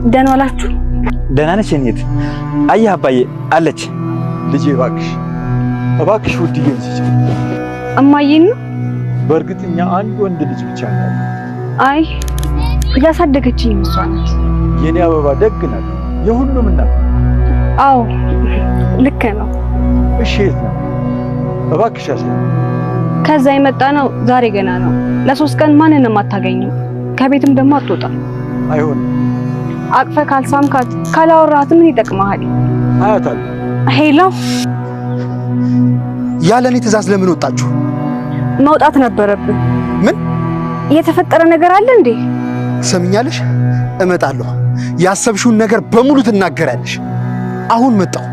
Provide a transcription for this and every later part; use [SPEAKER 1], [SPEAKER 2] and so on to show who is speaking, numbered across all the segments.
[SPEAKER 1] ደህና ዋላችሁ?
[SPEAKER 2] ደህና ነሽ የኔት? አየህ አባዬ አለች።
[SPEAKER 3] ልጄ እባክሽ ውድዬ ልጅ
[SPEAKER 1] እማዬን ነው?
[SPEAKER 3] በእርግጥኛ አንድ ወንድ ልጅ ብቻ ነው።
[SPEAKER 1] አይ ያሳደገችኝ እሷ ናት።
[SPEAKER 3] የኔ አበባ ደግ ናት፣ የሁሉም እናት።
[SPEAKER 1] አዎ ልክ ነው።
[SPEAKER 3] እሺ የት ነው? እባክሽ አስለኝ።
[SPEAKER 1] ከዛ የመጣ ነው ዛሬ ገና ነው። ለ3 ቀን ማንንም አታገኝም። ከቤትም ደግሞ አትወጣም።
[SPEAKER 3] አይሆንም።
[SPEAKER 1] አቅፈ ካልሳምካት ካላወራት ምን ይጠቅማል?
[SPEAKER 3] አያታለሁ።
[SPEAKER 1] ሄሎ፣
[SPEAKER 4] ያለኔ ትእዛዝ ለምን ወጣችሁ?
[SPEAKER 1] መውጣት ነበረብን።
[SPEAKER 4] ምን
[SPEAKER 1] የተፈጠረ ነገር አለ እንዴ?
[SPEAKER 4] ሰምኛለሽ? እመጣለሁ። ያሰብሽውን ነገር በሙሉ ትናገራለሽ። አሁን መጣሁ።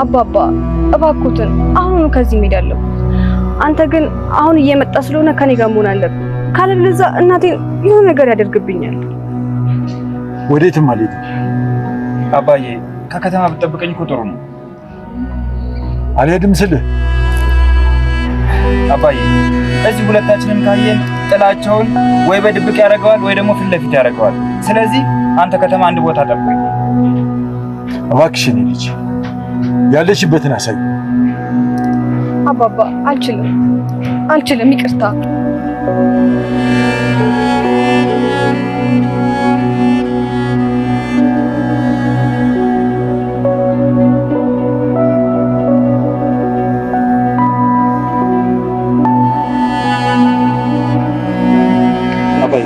[SPEAKER 1] አባባ እባክዎትን አሁን ከዚህ ሄዳለሁ። አንተ ግን አሁን እየመጣ ስለሆነ ከኔ ጋር መሆን አለብህ። ካለበለዚያ እናቴን የሆነ ነገር ያደርግብኛል።
[SPEAKER 3] ወዴትም አልሄድም።
[SPEAKER 2] አባዬ ከከተማ ብትጠብቀኝ እኮ ጥሩ ነው።
[SPEAKER 3] አልሄድም ስልህ
[SPEAKER 2] አባዬ እዚህ ሁለታችንም ካየን ጥላቸውን ወይ በድብቅ ያደርገዋል ወይ ደግሞ ፊት ለፊት ያደርገዋል። ስለዚህ አንተ ከተማ አንድ ቦታ ጠብቀኝ
[SPEAKER 3] እባክሽ። እኔ ልጅ ያለሽበትን አሳይ።
[SPEAKER 1] አባባ አልችልም፣ ይቅርታ።
[SPEAKER 2] አባዬ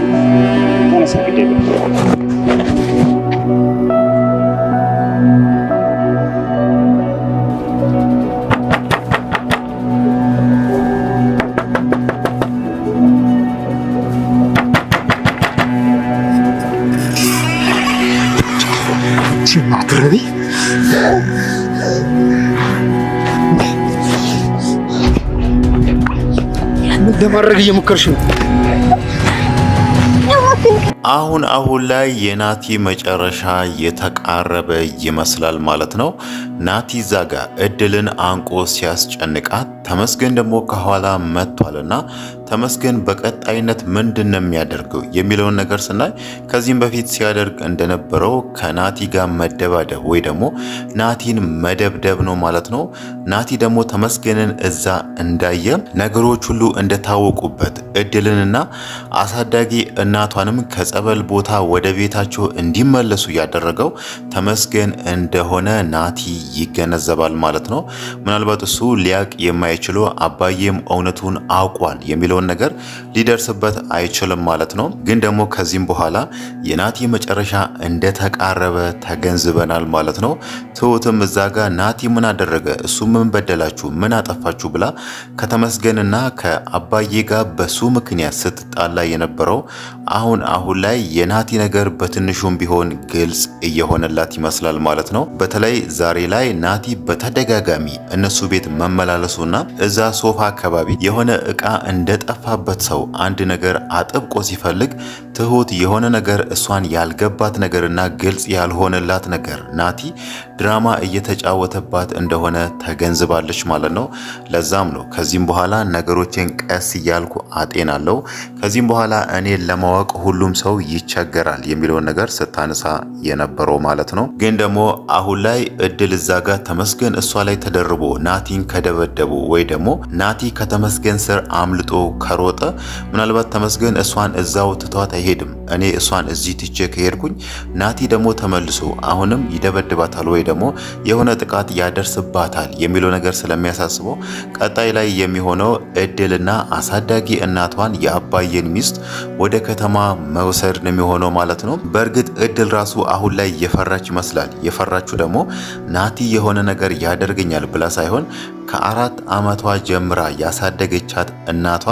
[SPEAKER 4] ማትረቢ ምን ለማድረግ እየሞከርሽ ነው?
[SPEAKER 5] አሁን ላይ የናቲ መጨረሻ የተቃረበ ይመስላል ማለት ነው። ናቲ ዛጋ እድልን አንቆ ሲያስጨንቃት ተመስገን ደግሞ ከኋላ መጥቷልና ተመስገን በቀጣይነት ምንድነው የሚያደርገው የሚለውን ነገር ስናይ ከዚህም በፊት ሲያደርግ እንደነበረው ከናቲ ጋር መደባደብ ወይ ደግሞ ናቲን መደብደብ ነው ማለት ነው። ናቲ ደግሞ ተመስገንን እዛ እንዳየ ነገሮች ሁሉ እንደታወቁበት እድልንና አሳዳጊ እናቷንም ከጸበል ቦታ ወደ ቤታቸው እንዲመለሱ ያደረገው ተመስገን እንደሆነ ናቲ ይገነዘባል ማለት ነው። ምናልባት እሱ ሊያቅ የማይችለው አባዬም እውነቱን አውቋል የሚለውን ነገር ሊደርስበት አይችልም ማለት ነው። ግን ደግሞ ከዚህም በኋላ የናቲ መጨረሻ እንደተቃረበ ተገንዝበናል ማለት ነው። ትሁትም እዛ ጋር ናቲ ምን አደረገ፣ እሱ ምን በደላችሁ፣ ምን አጠፋችሁ ብላ ከተመስገንና ከአባዬ ጋር በሱ ምክንያት ስትጣላ የነበረው አሁን ላይ የናቲ ነገር በትንሹም ቢሆን ግልጽ እየሆነላት ይመስላል ማለት ነው። በተለይ ዛሬ ላይ ናቲ በተደጋጋሚ እነሱ ቤት መመላለሱና እዛ ሶፋ አካባቢ የሆነ እቃ እንደጠፋበት ሰው አንድ ነገር አጥብቆ ሲፈልግ ትሁት የሆነ ነገር እሷን ያልገባት ነገርና ግልጽ ያልሆነላት ነገር ናቲ ድራማ እየተጫወተባት እንደሆነ ተገንዝባለች ማለት ነው። ለዛም ነው ከዚህም በኋላ ነገሮችን ቀስ እያልኩ አጤናለሁ፣ ከዚህም በኋላ እኔን ለማወቅ ሁሉም ሰው ይቸገራል የሚለውን ነገር ስታነሳ የነበረው ማለት ነው። ግን ደግሞ አሁን ላይ እድል እዛ ጋር ተመስገን እሷ ላይ ተደርቦ ናቲን ከደበደቡ ወይ ደግሞ ናቲ ከተመስገን ስር አምልጦ ከሮጠ ምናልባት ተመስገን እሷን እዛው ትቷት አይሄድም። እኔ እሷን እዚህ ትቼ ከሄድኩኝ ናቲ ደግሞ ተመልሶ አሁንም ይደበድባታል ወይ ደግሞ የሆነ ጥቃት ያደርስባታል የሚለው ነገር ስለሚያሳስበው ቀጣይ ላይ የሚሆነው እድልና አሳዳጊ እናቷን የአባዬን ሚስት ወደ ከተማ መውሰድ ነው የሚሆነው ማለት ነው። በእርግጥ እድል ራሱ አሁን ላይ የፈራች ይመስላል። የፈራችሁ ደግሞ ናቲ የሆነ ነገር ያደርገኛል ብላ ሳይሆን ከ4 ዓመቷ ጀምራ ያሳደገቻት እናቷ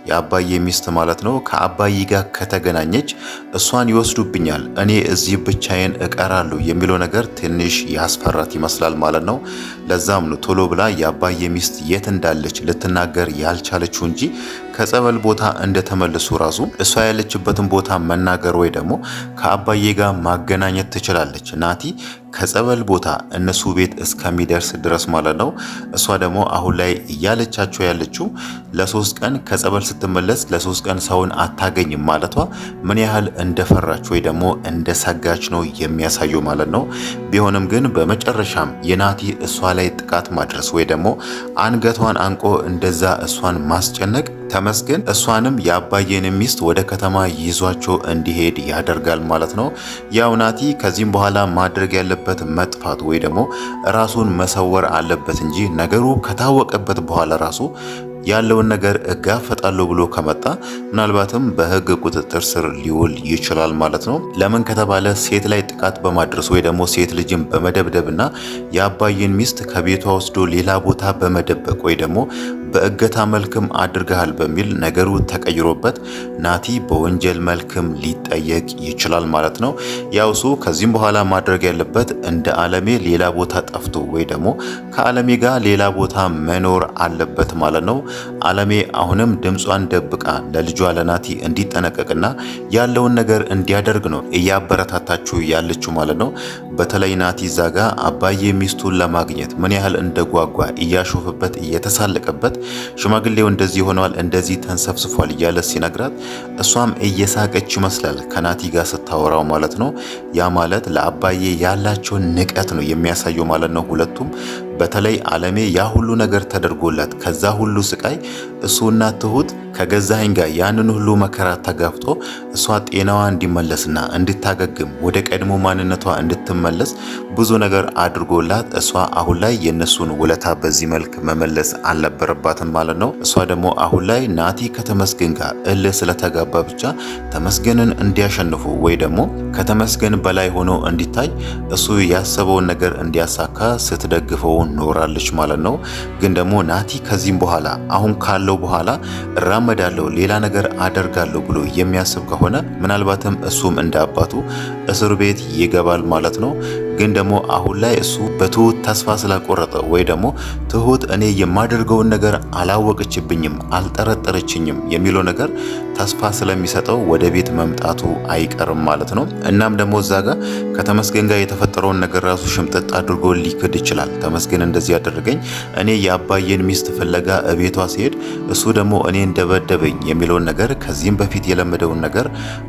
[SPEAKER 5] የአባዬ ሚስት ማለት ነው ከአባዬ ጋር ከተገናኘች እሷን ይወስዱብኛል፣ እኔ እዚህ ብቻዬን እቀራለሁ የሚለው ነገር ትንሽ ያስፈራት ይመስላል ማለት ነው። ለዛም ነው ቶሎ ብላ የአባዬ ሚስት የት እንዳለች ልትናገር ያልቻለችው እንጂ ከጸበል ቦታ እንደተመለሱ ራሱ እሷ ያለችበትን ቦታ መናገር ወይ ደግሞ ከአባዬ ጋር ማገናኘት ትችላለች። ናቲ ከጸበል ቦታ እነሱ ቤት እስከሚደርስ ድረስ ማለት ነው። እሷ ደግሞ አሁን ላይ እያለቻቸው ያለችው ለ3 ቀን ከጸበል ስትመለስ ለ3 ቀን ሰውን አታገኝም ማለቷ ምን ያህል እንደፈራች ወይ ደግሞ እንደሰጋች ነው የሚያሳየው ማለት ነው። ቢሆንም ግን በመጨረሻም የናቲ እሷ ላይ ጥቃት ማድረስ ወይ ደግሞ አንገቷን አንቆ እንደዛ እሷን ማስጨነቅ ተመስገን እሷንም የአባዬን ሚስት ወደ ከተማ ይዟቸው እንዲሄድ ያደርጋል ማለት ነው። ያው ናቲ ከዚህም በኋላ ማድረግ ያለበት መጥፋት ወይ ደግሞ ራሱን መሰወር አለበት እንጂ ነገሩ ከታወቀበት በኋላ ራሱ ያለውን ነገር እጋፈጣለሁ ብሎ ከመጣ ምናልባትም በሕግ ቁጥጥር ስር ሊውል ይችላል ማለት ነው። ለምን ከተባለ ሴት ላይ ጥቃት በማድረስ ወይ ደግሞ ሴት ልጅን በመደብደብና የአባዬን ሚስት ከቤቷ ወስዶ ሌላ ቦታ በመደበቅ ወይ ደግሞ በእገታ መልክም አድርገሃል በሚል ነገሩ ተቀይሮበት ናቲ በወንጀል መልክም ሊጠየቅ ይችላል ማለት ነው። ያው እሱ ከዚህም በኋላ ማድረግ ያለበት እንደ አለሜ ሌላ ቦታ ጠፍቶ ወይ ደግሞ ከአለሜ ጋር ሌላ ቦታ መኖር አለበት ማለት ነው። አለሜ አሁንም ድምጿን ደብቃ ለልጇ ለናቲ እንዲጠነቀቅና ያለውን ነገር እንዲያደርግ ነው እያበረታታችሁ ያለችው ማለት ነው። በተለይ ናቲ ዛጋ አባዬ ሚስቱን ለማግኘት ምን ያህል እንደጓጓ እያሾፈበት እየተሳለቀበት ሽማግሌው እንደዚህ ሆኗል እንደዚህ ተንሰፍስፏል እያለ ሲነግራት እሷም እየሳቀች ይመስላል ከናቲ ጋር ስታወራው ማለት ነው። ያ ማለት ለአባዬ ያላቸውን ንቀት ነው የሚያሳየው ማለት ነው ሁለቱም። በተለይ አለሜ ያ ሁሉ ነገር ተደርጎላት ከዛ ሁሉ ስቃይ እሱና ትሁት ከገዛኸኝ ጋር ያንን ሁሉ መከራ ተጋፍጦ እሷ ጤናዋ እንዲመለስና እንድታገግም ወደ ቀድሞ ማንነቷ እንድትመለስ ብዙ ነገር አድርጎላት እሷ አሁን ላይ የነሱን ውለታ በዚህ መልክ መመለስ አልነበረባትም ማለት ነው። እሷ ደግሞ አሁን ላይ ናቲ ከተመስገን ጋር እልህ ስለተጋባ ብቻ ተመስገንን እንዲያሸንፉ ወይ ደግሞ ከተመስገን በላይ ሆኖ እንዲታይ እሱ ያሰበውን ነገር እንዲያሳካ ስትደግፈው ኖራለች ማለት ነው። ግን ደግሞ ናቲ ከዚህም በኋላ አሁን ካለው በኋላ እራመዳለሁ ሌላ ነገር አደርጋለሁ ብሎ የሚያስብ ከሆነ ምናልባትም እሱም እንደ አባቱ እስር ቤት ይገባል ማለት ነው። ግን ደግሞ አሁን ላይ እሱ በትሁት ተስፋ ስላቆረጠ ወይ ደግሞ ትሁት እኔ የማደርገውን ነገር አላወቀችብኝም አልጠረጠረችኝም የሚለው ነገር ተስፋ ስለሚሰጠው ወደ ቤት መምጣቱ አይቀርም ማለት ነው። እናም ደግሞ እዛ ጋር ከተመስገን ጋር የተፈጠረውን ነገር ራሱ ሽምጥጥ አድርጎ ሊክድ ይችላል። ተመስገን እንደዚህ ያደረገኝ እኔ የአባዬን ሚስት ፍለጋ እቤቷ ሲሄድ እሱ ደግሞ እኔ እንደበደበኝ የሚለውን ነገር ከዚህም በፊት የለመደውን ነገር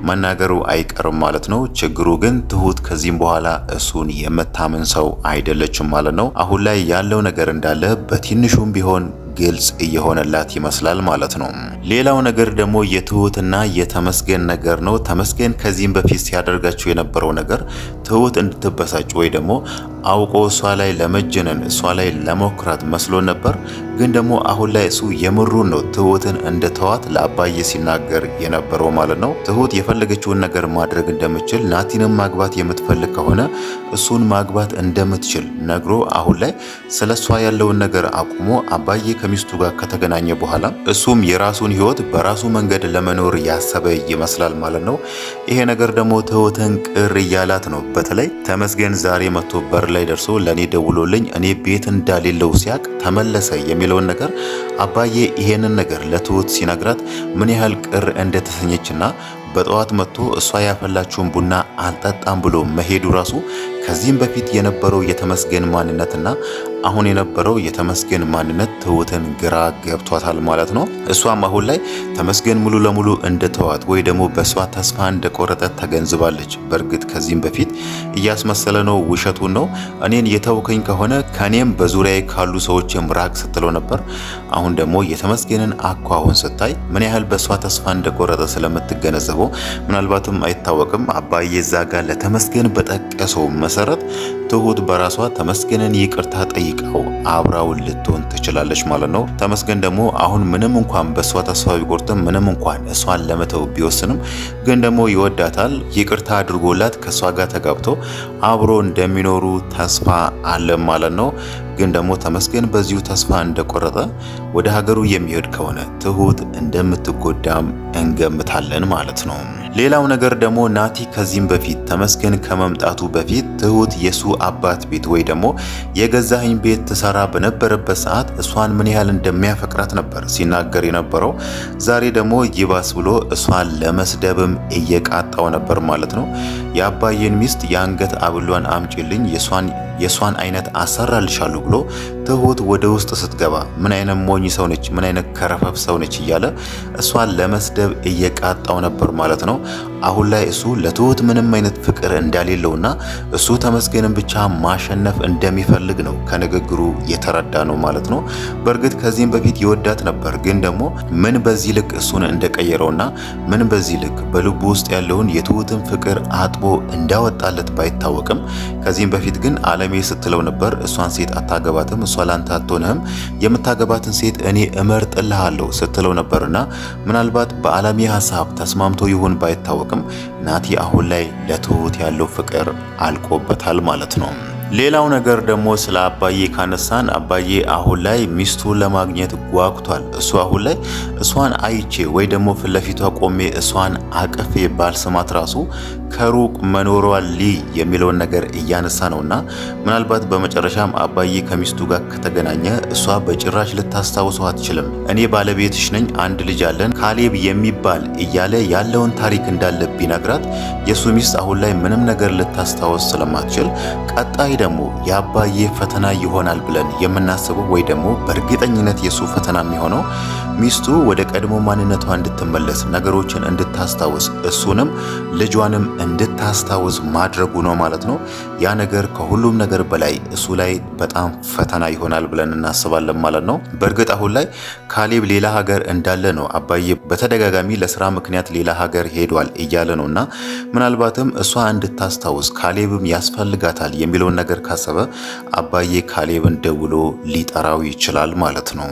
[SPEAKER 5] መናገሩ አይቀርም ማለት ነው። ችግሩ ግን ትሁት ከዚህም በኋላ እሱን የምታምን ሰው አይደለችም ማለት ነው። አሁን ላይ ያለው ነገር እንዳለ በትንሹም ቢሆን ግልጽ እየሆነላት ይመስላል ማለት ነው። ሌላው ነገር ደግሞ የትሁትና የተመስገን ነገር ነው። ተመስገን ከዚህም በፊት ሲያደርጋቸው የነበረው ነገር ትሁት እንድትበሳጭ ወይ ደግሞ አውቆ እሷ ላይ ለመጀነን እሷ ላይ ለሞክራት መስሎ ነበር። ግን ደግሞ አሁን ላይ እሱ የምሩን ነው ትሁትን እንደተዋት ለአባዬ ሲናገር የነበረው ማለት ነው። ትሁት የፈለገችውን ነገር ማድረግ እንደምትችል ናቲንም ማግባት የምትፈልግ ከሆነ እሱን ማግባት እንደምትችል ነግሮ አሁን ላይ ስለሷ ያለውን ነገር አቁሞ አባዬ ከሚስቱ ጋር ከተገናኘ በኋላ እሱም የራሱን ሕይወት በራሱ መንገድ ለመኖር ያሰበ ይመስላል ማለት ነው። ይሄ ነገር ደግሞ ትሁትን ቅር እያላት ነው። በተለይ ተመስገን ዛሬ መጥቶ በር ላይ ደርሶ ለኔ ደውሎልኝ እኔ ቤት እንዳሌለው ሲያቅ ተመለሰ የሚለውን ነገር አባዬ ይሄንን ነገር ለትሁት ሲነግራት ምን ያህል ቅር እንደተሰኘችና በጠዋት መጥቶ እሷ ያፈላችውን ቡና አልጠጣም ብሎ መሄዱ ራሱ ከዚህም በፊት የነበረው የተመስገን ማንነትና አሁን የነበረው የተመስገን ማንነት ትሁትን ግራ ገብቷታል ማለት ነው። እሷም አሁን ላይ ተመስገን ሙሉ ለሙሉ እንደተዋት ወይ ደግሞ በሷ ተስፋ እንደቆረጠ ተገንዝባለች። በእርግጥ ከዚህም በፊት እያስመሰለ ነው፣ ውሸቱን ነው፣ እኔን የተውከኝ ከሆነ ከኔም በዙሪያዬ ካሉ ሰዎችም ራቅ ስትለው ነበር። አሁን ደግሞ የተመስገንን አኳኋን ስታይ ምን ያህል በሷ ተስፋ እንደቆረጠ ስለምትገነዘበው ምናልባትም አይታወቅም አባዬ እዛ ጋር ለተመስገን በጠቀሰው መሰረት ትሁት በራሷ ተመስገንን ይቅርታ ጠይቀው አብራው ልትሆን ትችላለች ማለት ነው። ተመስገን ደግሞ አሁን ምንም እንኳን በሷ ተስፋ ቢቆርጥም ምንም እንኳን እሷን ለመተው ቢወስንም ግን ደግሞ ይወዳታል። ይቅርታ አድርጎላት ከሷ ጋር ተጋብቶ አብሮ እንደሚኖሩ ተስፋ አለ ማለት ነው። ግን ደግሞ ተመስገን በዚሁ ተስፋ እንደቆረጠ ወደ ሀገሩ የሚሄድ ከሆነ ትሁት እንደምትጎዳም እንገምታለን ማለት ነው። ሌላው ነገር ደግሞ ናቲ ከዚህም በፊት ተመስገን ከመምጣቱ በፊት ትሁት የሱ አባት ቤት ወይ ደግሞ የገዛኸኝ ቤት ትሰራ በነበረበት ሰዓት እሷን ምን ያህል እንደሚያፈቅራት ነበር ሲናገር የነበረው። ዛሬ ደግሞ ይባስ ብሎ እሷን ለመስደብም እየቃጣው ነበር ማለት ነው። የአባዬን ሚስት የአንገት አብሏን አምጪልኝ የሷን አይነት አሰራልሻለሁ ብሎ ትሁት ወደ ውስጥ ስትገባ ምን አይነት ሞኝ ሰው ነች፣ ምን አይነት ከረፈፍ ሰው ነች እያለ እሷን ለመስደብ እየቃጣው ነበር ማለት ነው። አሁን ላይ እሱ ለትሁት ምንም አይነት ፍቅር እንደሌለውና እሱ ተመስገንን ብቻ ማሸነፍ እንደሚፈልግ ነው ከንግግሩ የተረዳ ነው ማለት ነው። በእርግጥ ከዚህም በፊት ይወዳት ነበር፣ ግን ደግሞ ምን በዚህ ልክ እሱን እንደቀየረውና ምን በዚህ ልክ በልቡ ውስጥ ያለውን የትሁትን ፍቅር አጥቦ እንዳወጣለት ባይታወቅም ከዚህም በፊት ግን አለሜ ስትለው ነበር እሷን ሴት አታገባትም፣ እሷ ላንተ አትሆንህም፣ የምታገባትን ሴት እኔ እመርጥልሃለሁ ስትለው ነበርና ምናልባት በአለሜ ሀሳብ ተስማምቶ ይሁን ባይታወቅም ናቲ አሁን ላይ ለትሁት ያለው ፍቅር አልቆበታል ማለት ነው። ሌላው ነገር ደግሞ ስለ አባዬ ካነሳን አባዬ አሁን ላይ ሚስቱን ለማግኘት ጓጉቷል። እሱ አሁን ላይ እሷን አይቼ ወይ ደግሞ ፊት ለፊቷ ቆሜ እሷን አቅፌ ባልስማት ራሱ ከሩቅ መኖሯ የሚለውን ነገር እያነሳ ነውና ምናልባት በመጨረሻም አባዬ ከሚስቱ ጋር ከተገናኘ እሷ በጭራሽ ልታስታውሰው አትችልም። እኔ ባለቤትሽ ነኝ፣ አንድ ልጅ አለን፣ ካሌብ የሚባል እያለ ያለውን ታሪክ እንዳለ ቢነግራት የሱ ሚስት አሁን ላይ ምንም ነገር ልታስታውስ ስለማትችል ቀጣይ ደግሞ የአባዬ ፈተና ይሆናል ብለን የምናስበው ወይ ደግሞ በእርግጠኝነት የሱ ፈተና የሚሆነው ሚስቱ ወደ ቀድሞ ማንነቷ እንድትመለስ ነገሮችን እንድታስታውስ እሱንም ልጇንም እንድታስታውስ ማድረጉ ነው ማለት ነው። ያ ነገር ከሁሉም ነገር በላይ እሱ ላይ በጣም ፈተና ይሆናል ብለን እናስባለን ማለት ነው። በእርግጥ አሁን ላይ ካሌብ ሌላ ሀገር እንዳለ ነው አባዬ በተደጋጋሚ ለስራ ምክንያት ሌላ ሀገር ሄዷል እያለ ነውና ምናልባትም እሷ እንድታስታውስ ካሌብም ያስፈልጋታል የሚለውን ነገር ካሰበ አባዬ ካሌብን ደውሎ ሊጠራው ይችላል ማለት ነው።